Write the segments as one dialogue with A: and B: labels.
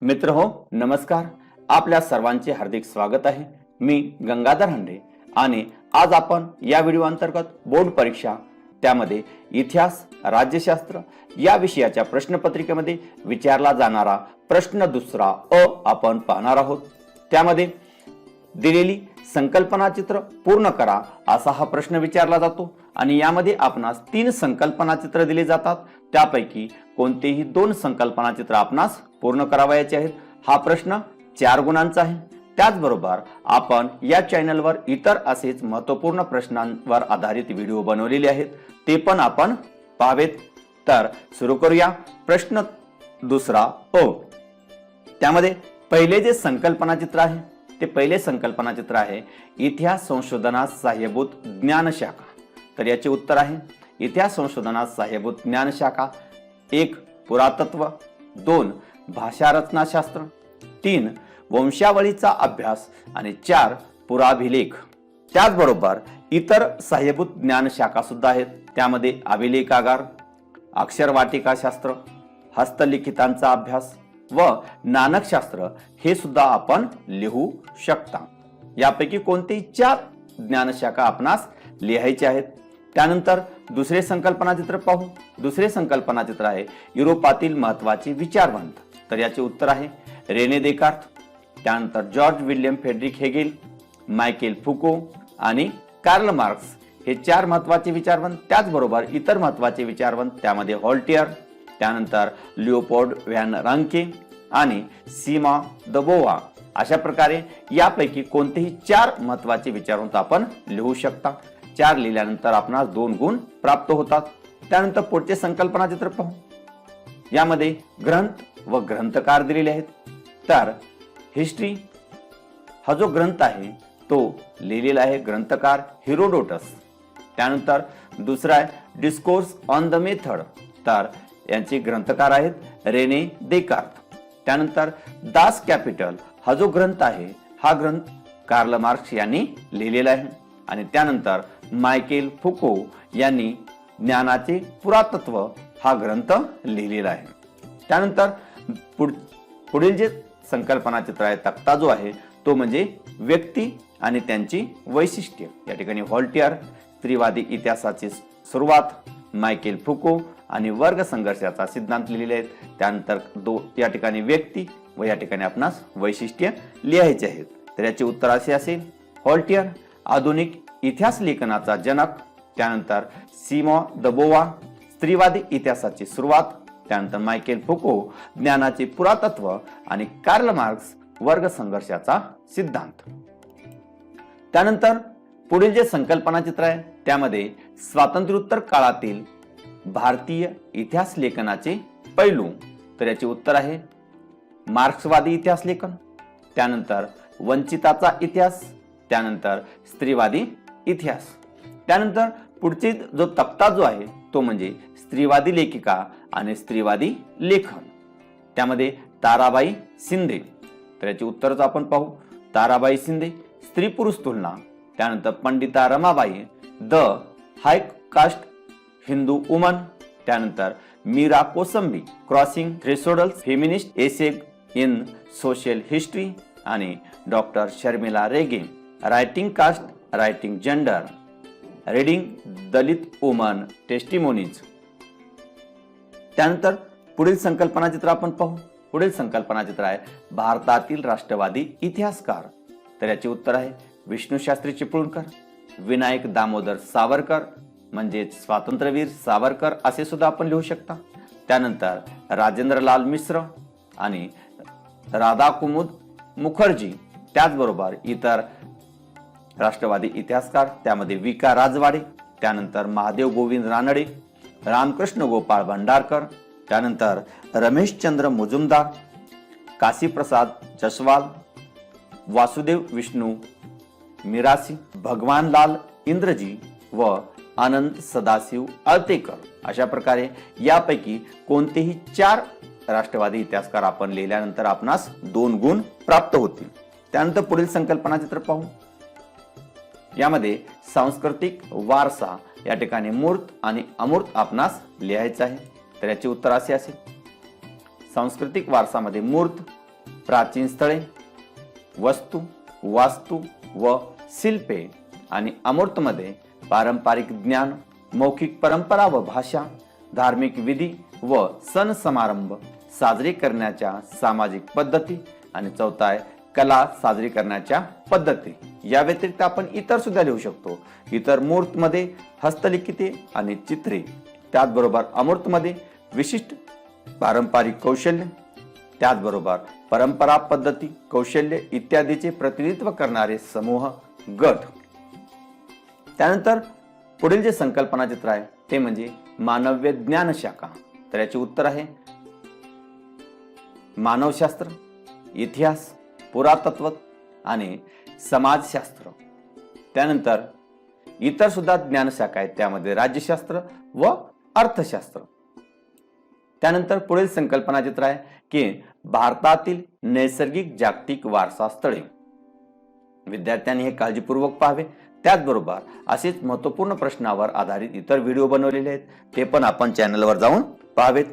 A: मित्र हो नमस्कार. आपल्या सर्वांचे हार्दिक स्वागत आहे. मी गंगाधर हंडे आणि आज आपण या व्हिडिओ अंतर्गत बोर्ड परीक्षा त्यामध्ये इतिहास राज्यशास्त्र या विषयाच्या प्रश्नपत्रिकेमध्ये विचारला जाणारा प्रश्न दुसरा अ आपण पाहणार आहोत. त्यामध्ये दिलेली संकल्पना चित्र पूर्ण करा असा हा प्रश्न विचारला जातो आणि यामध्ये आपणास 3 संकल्पना चित्र दिले जातात. त्यापैकी कोणतेही 2 संकल्पना चित्र आपणास पूर्ण करावयाचे आहेत. हा प्रश्न 4 गुणांचा आहे. त्याचबरोबर आपण या चॅनलवर इतर असेच महत्त्वपूर्ण प्रश्नांवर आधारित व्हिडिओ बनवलेले आहेत, ते पण आपण पाहावेत. तर सुरू करूया. प्रश्न दुसरा अ. त्यामध्ये पहिले जे संकल्पना चित्र आहे ते पहिले संकल्पना चित्र आहे इतिहास संशोधनास सहाय्यभूत ज्ञान शाखा. तर याचे उत्तर आहे इतिहास संशोधनास सहाय्यभूत ज्ञान शाखा 1 पुरातत्व, 2 भाषा रचनाशास्त्र, 3 वंशावळीचा अभ्यास आणि 4 पुराभिलेख. त्याचबरोबर इतर सहाय्यभूत ज्ञान शाखा सुद्धा आहेत. त्यामध्ये अभिलेखागार, अक्षरवाटिकाशास्त्र, हस्तलिखितांचा अभ्यास व नाणकशास्त्र हे सुद्धा आपण लिहू शकता. यापैकी कोणतेही 4 ज्ञानशाखा आपणास लिहायचे आहेत. त्यानंतर दुसरे संकल्पना चित्र पाहू. दुसरे संकल्पना चित्र आहे युरोपातील महत्त्वाचे विचारवंत. तर याचे उत्तर आहे रेने देकार्त, त्यानंतर George William Friedrich Hegel, Michael Foucault आणि कार्ल मार्क्स हे 4 महत्त्वाचे विचारवंत. त्याचबरोबर इतर महत्त्वाचे विचारवंत त्यामध्ये व्हॉल्टेअर, त्यानंतर लिओपोल्ड व्हॅन रांके आणि सीमा द बोवा. अशा प्रकारे यापैकी कोणतेही 4 महत्त्वाचे विचारवंत आपण लिहू शकता. 4 लिहिल्यानंतर आपणास 2 गुण प्राप्त होतात. त्यानंतर पुढचे संकल्पना चित्र पाहू. यामध्ये ग्रंथ व ग्रंथकार दिलेले आहेत. तर हिस्ट्री हा जो ग्रंथ आहे तो लिहिलेला आहे ग्रंथकार हेरोडोटस. त्यानंतर दुसरा आहे डिस्कोर्स ऑन द मेथड. तर यांचे ग्रंथकार आहेत रेने देकार्त. त्यानंतर दास कॅपिटल हा जो ग्रंथ आहे हा ग्रंथ कार्ल मार्क्स यांनी लिहिलेला आहे. आणि त्यानंतर मायकेल फुको यांनी ज्ञानाचे पुरातत्व हा ग्रंथ लिहिलेला आहे. त्यानंतर पुढील जे संकल्पना चित्र आहे तक्ता जो आहे तो म्हणजे व्यक्ती आणि त्यांची वैशिष्ट्ये. या ठिकाणी व्हॉल्टेअर, स्त्रीवादी इतिहासाची सुरुवात, मायकेल फुको आणि वर्ग संघर्षाचा सिद्धांत लिहिलेले आहेत. त्यानंतर या ठिकाणी व्यक्ती व या ठिकाणी आपणास वैशिष्ट्य लिहायचे आहेत. तर याचे उत्तर असे असेल व्हॉल्टेअर आधुनिक इतिहास लेखनाचा जनक, त्यानंतर सीमा द बोवा स्त्रीवादी इतिहासाची सुरुवात, त्यानंतर मायकेल फुको ज्ञानाचे पुरातत्व आणि कार्ल मार्क्स वर्ग संघर्षाचा सिद्धांत. त्यानंतर पुढील जे संकल्पना चित्र आहे त्यामध्ये स्वातंत्र्योत्तर काळातील भारतीय इतिहास लेखनाचे पैलू. तर याचे उत्तर आहे मार्क्सवादी इतिहास लेखन, त्यानंतर वंचिताचा इतिहास, त्यानंतर स्त्रीवादी इतिहास. त्यानंतर पुढचे जो तक्ता जो आहे तो म्हणजे स्त्रीवादी लेखिका आणि स्त्रीवादी लेखन. त्यामध्ये ताराबाई शिंदे. तर याचे उत्तरच आपण पाहू. ताराबाई शिंदे स्त्री पुरुष तुलना, त्यानंतर Pandita Ramabai the high caste Hindu woman, त्यानंतर Meera Kosambi crossing thresholds feminist essay in social history आणि doctor Sharmila Rege writing caste writing gender reading Dalit woman testimonies. त्यानंतर पुढील संकल्पना चित्र आपण पाहू. पुढील संकल्पना चित्र आहे भारतातील राष्ट्रवादी इतिहासकार. तर याचे उत्तर आहे विष्णुशास्त्री चिपळूणकर, विनायक दामोदर सावरकर म्हणजे स्वातंत्र्यवीर सावरकर असे सुद्धा आपण लिहू शकता. त्यानंतर राजेंद्रलाल मिश्र आणि राधाकुमुद मुखर्जी. त्याचबरोबर इतर राष्ट्रवादी इतिहासकार त्यामध्ये विका राजवाडे, त्यानंतर महादेव गोविंद रानडे, रामकृष्ण गोपाळ भंडारकर, त्यानंतर रमेशचंद्र मुजुमदार, काशीप्रसाद जसवाल, वासुदेव विष्णू मिरासी, भगवानलाल इंद्रजी व आनंद सदाशिव अळतेकर. अशा प्रकारे यापैकी कोणतेही 4 राष्ट्रवादी इतिहासकार आपण लिहिल्यानंतर आपणास 2 गुण प्राप्त होतील. त्यानंतर पुढील संकल्पना चित्र पाहू. यामध्ये सांस्कृतिक वारसा या ठिकाणी मूर्त आणि अमूर्त आपणास लिहायचं आहे. तर याचे उत्तर असे असेल सांस्कृतिक वारसामध्ये मूर्त प्राचीन स्थळे, वस्तू, वास्तू व शिल्पे. आणि अमूर्तमध्ये पारंपरिक ज्ञान, मौखिक परंपरा व भाषा, धार्मिक विधी व सण समारंभ साजरी करण्याच्या सामाजिक पद्धती. आणि चौथा आहे कला साजरी करण्याच्या पद्धती. या व्यतिरिक्त आपण इतर सुद्धा लिहू शकतो. इतर मूर्तमध्ये हस्तलिखिते आणि चित्रे, त्याचबरोबर अमूर्तमध्ये विशिष्ट पारंपरिक कौशल्य, त्याचबरोबर परंपरा, पद्धती, कौशल्य इत्यादीचे प्रतिनिधित्व करणारे समूह, गट. त्यानंतर पुढील जे संकल्पना चित्र आहे ते म्हणजे मानव्य ज्ञान शाखा. तर याचे उत्तर आहे मानवशास्त्र, इतिहास, पुरातत्व आणि समाजशास्त्र. त्यानंतर इतर सुद्धा ज्ञान शाखा आहेत, त्यामध्ये राज्यशास्त्र व अर्थशास्त्र. त्यानंतर पुढील संकल्पना चित्र आहे की भारतातील नैसर्गिक जागतिक वारसा स्थळे. विद्यार्थ्यांनी हे काळजीपूर्वक पाहावे. त्याचबरोबर असेच महत्त्वपूर्ण प्रश्नावर आधारित इतर व्हिडिओ बनवलेले आहेत, ते पण आपण चॅनलवर जाऊन पाहावेत.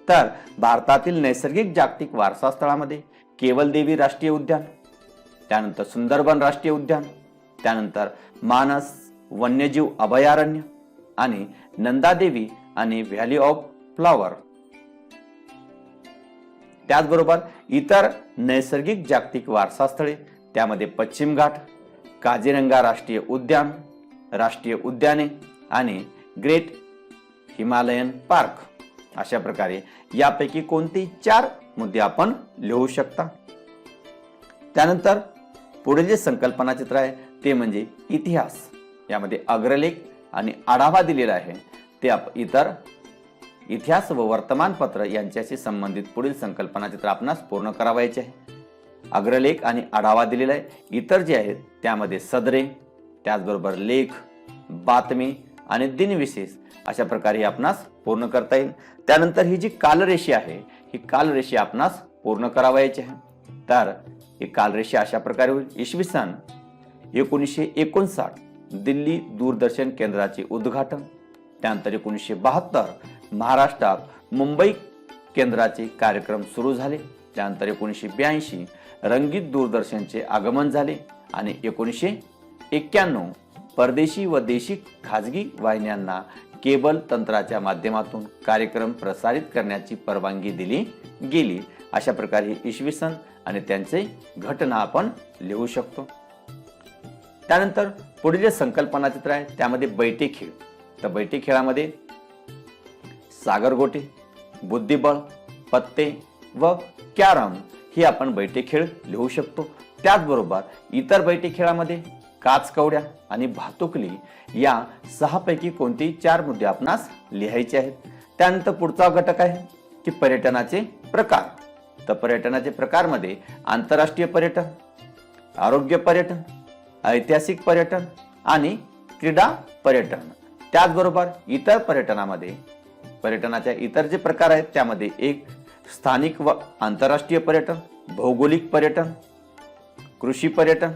A: तर भारतातील नैसर्गिक जागतिक वारसा स्थळामध्ये केवल देवी राष्ट्रीय उद्यान, त्यानंतर सुंदरबन राष्ट्रीय उद्यान, त्यानंतर मानस वन्यजीव अभयारण्य आणि नंदादेवी आणि व्हॅली ऑफ फ्लॉवर. त्याचबरोबर इतर नैसर्गिक जागतिक वारसा स्थळे, त्यामध्ये पश्चिम घाट, काझीरंगा राष्ट्रीय उद्यान, राष्ट्रीय उद्याने आणि ग्रेट हिमालयन पार्क. अशा प्रकारे यापैकी कोणतेही 4 मुद्दे आपण लिहू शकता. त्यानंतर पुढील जे संकल्पना चित्र आहे ते म्हणजे इतिहास. यामध्ये अग्रलेख आणि आढावा दिलेला आहे. ते इतर इतिहास व वर्तमानपत्र यांच्याशी संबंधित पुढील संकल्पना चित्र आपणास पूर्ण करावायचे आहे. अग्रलेख आणि आढावा दिलेला आहे. इतर जे आहेत त्यामध्ये सदरे, त्याचबरोबर लेख, बातमी आणि दिनविशेष अशा प्रकारे आपणास पूर्ण करता येईल. त्यानंतर ही जी कालरेषी आहे, ही कालरेषी आपणास पूर्ण करावायची आहे. तर ही कालरेषा अशा प्रकारे होईल. इसवी सन 1959 दिल्ली दूरदर्शन केंद्राचे उद्घाटन. त्यानंतर 1972 महाराष्ट्रात मुंबई केंद्राचे कार्यक्रम सुरू झाले. त्यानंतर 1982 रंगीत दूरदर्शनचे आगमन झाले आणि 1991 परदेशी व देशी खाजगी वाहिन्यांना केबल तंत्राच्या माध्यमातून कार्यक्रम प्रसारित करण्याची परवानगी दिली गेली. अशा प्रकारे इसवी सन आणि त्यांचे घटना आपण लिहू शकतो. त्यानंतर पुढील जे संकल्पना चित्र आहे त्यामध्ये बैठे खेळ. तर बैठे खेळामध्ये सागरगोटे, बुद्धिबळ, पत्ते व कॅरम ही आपण बैठे खेळ लिहू शकतो. त्याचबरोबर इतर बैठे खेळामध्ये काचकवड्या आणि भातुकली या 6 पैकी कोणतेही 4 मुद्दे आपणास लिहायचे आहेत. त्यानंतर पुढचा घटक आहे की पर्यटनाचे प्रकार. तर पर्यटनाचे प्रकार मध्ये आंतरराष्ट्रीय पर्यटन, आरोग्य पर्यटन, ऐतिहासिक पर्यटन आणि क्रीडा पर्यटन. त्याचबरोबर इतर पर्यटनामध्ये पर्यटनाच्या इतर जे प्रकार आहेत त्यामध्ये एक स्थानिक व आंतरराष्ट्रीय पर्यटन, भौगोलिक पर्यटन, कृषी पर्यटन,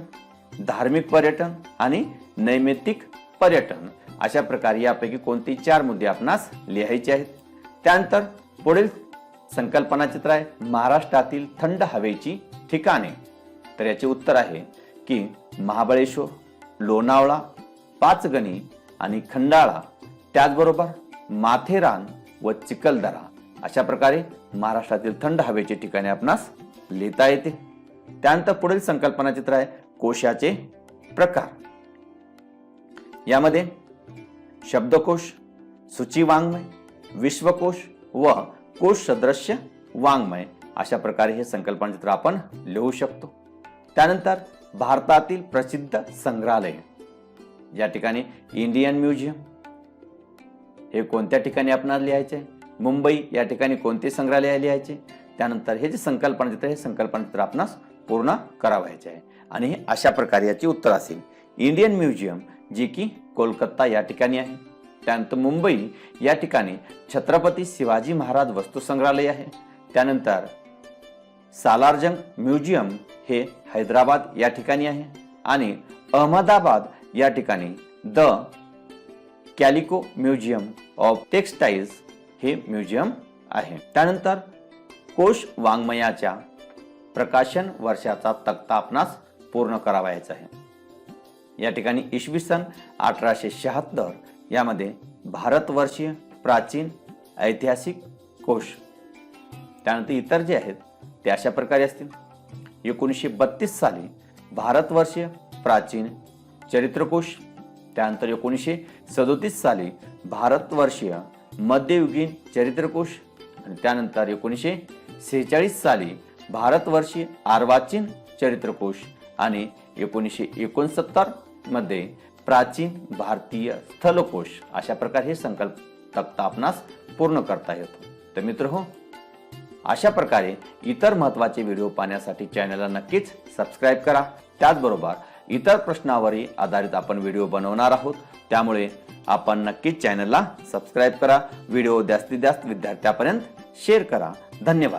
A: धार्मिक पर्यटन आणि नैमित्तिक पर्यटन. अशा प्रकारे यापैकी कोणतेही 4 मुद्दे आपणास लिहायचे आहेत. त्यानंतर पुढील संकल्पना चित्र आहे महाराष्ट्रातील थंड हवेची ठिकाणे. तर याचे उत्तर आहे की महाबळेश्वर, लोणावळा, पाचगणी आणि खंडाळा, त्याचबरोबर माथेरान व चिखलदरा. अशा प्रकारे महाराष्ट्रातील थंड हवेची ठिकाणे आपणास लिहिता येते. त्यानंतर पुढील संकल्पना चित्र आहे कोशाचे प्रकार. यामध्ये शब्दकोश, सूची वाङ्मय, विश्वकोश व कोश सदृश्य वाङ्मय अशा प्रकारे हे संकल्पना चित्र आपण लिहू शकतो. त्यानंतर भारतातील प्रसिद्ध संग्रहालय. या ठिकाणी इंडियन म्युझियम हे कोणत्या ठिकाणी आपणास लिहायचे, मुंबई या ठिकाणी कोणते संग्रहालय लिहायचे. त्यानंतर हे जे संकल्पना चित्र हे संकल्पना चित्र आपणास पूर्ण करावायचे आहे आणि हे अशा प्रकारे याची उत्तर असेल. इंडियन म्युझियम जे की कोलकाता या ठिकाणी आहे. त्यानंतर मुंबई या ठिकाणी छत्रपती शिवाजी महाराज वस्तू संग्रहालय आहे. त्यानंतर सालारजंग म्युझियम हे हैदराबाद या ठिकाणी आहे आणि अहमदाबाद या ठिकाणी the Calico museum of textiles हे म्युझियम आहे. त्यानंतर कोश वाङ्मयाच्या प्रकाशन वर्षाचा तक्ता आपणास पूर्ण करावायचा आहे। या ठिकाणी इसवी सन 1876 यामध्ये भारतवर्षीय प्राचीन ऐतिहासिक कोश, त्यानंतर इतर जे आहेत ते अशा प्रकारे असतील। 1932 साली भारतवर्षीय प्राचीन चरित्रकोश, त्यानंतर 1937 साली भारतवर्षीय मध्ययुगीन चरित्रकोश आणि त्यानंतर 1946 साली भारतवर्षीय अर्वाचीन चरित्रकोश आणि 1969 मध्ये प्राचीन भारतीय स्थलकोश, अशा प्रकारे हे संकल्प तक्ता आपणास पूर्ण करता येतो। तर मित्रहो, अशा प्रकारे इतर महत्त्वाचे व्हिडिओ पाहण्यासाठी चॅनलला नक्कीच सबस्क्राईब करा। त्याचबरोबर इतर प्रश्नावरही आधारित आपण व्हिडिओ बनवणार आहोत, त्यामुळे आपण नक्कीच चॅनलला सबस्क्राईब करा। व्हिडिओ जास्तीत जास्त विद्यार्थ्यांपर्यंत शेअर करा। धन्यवाद।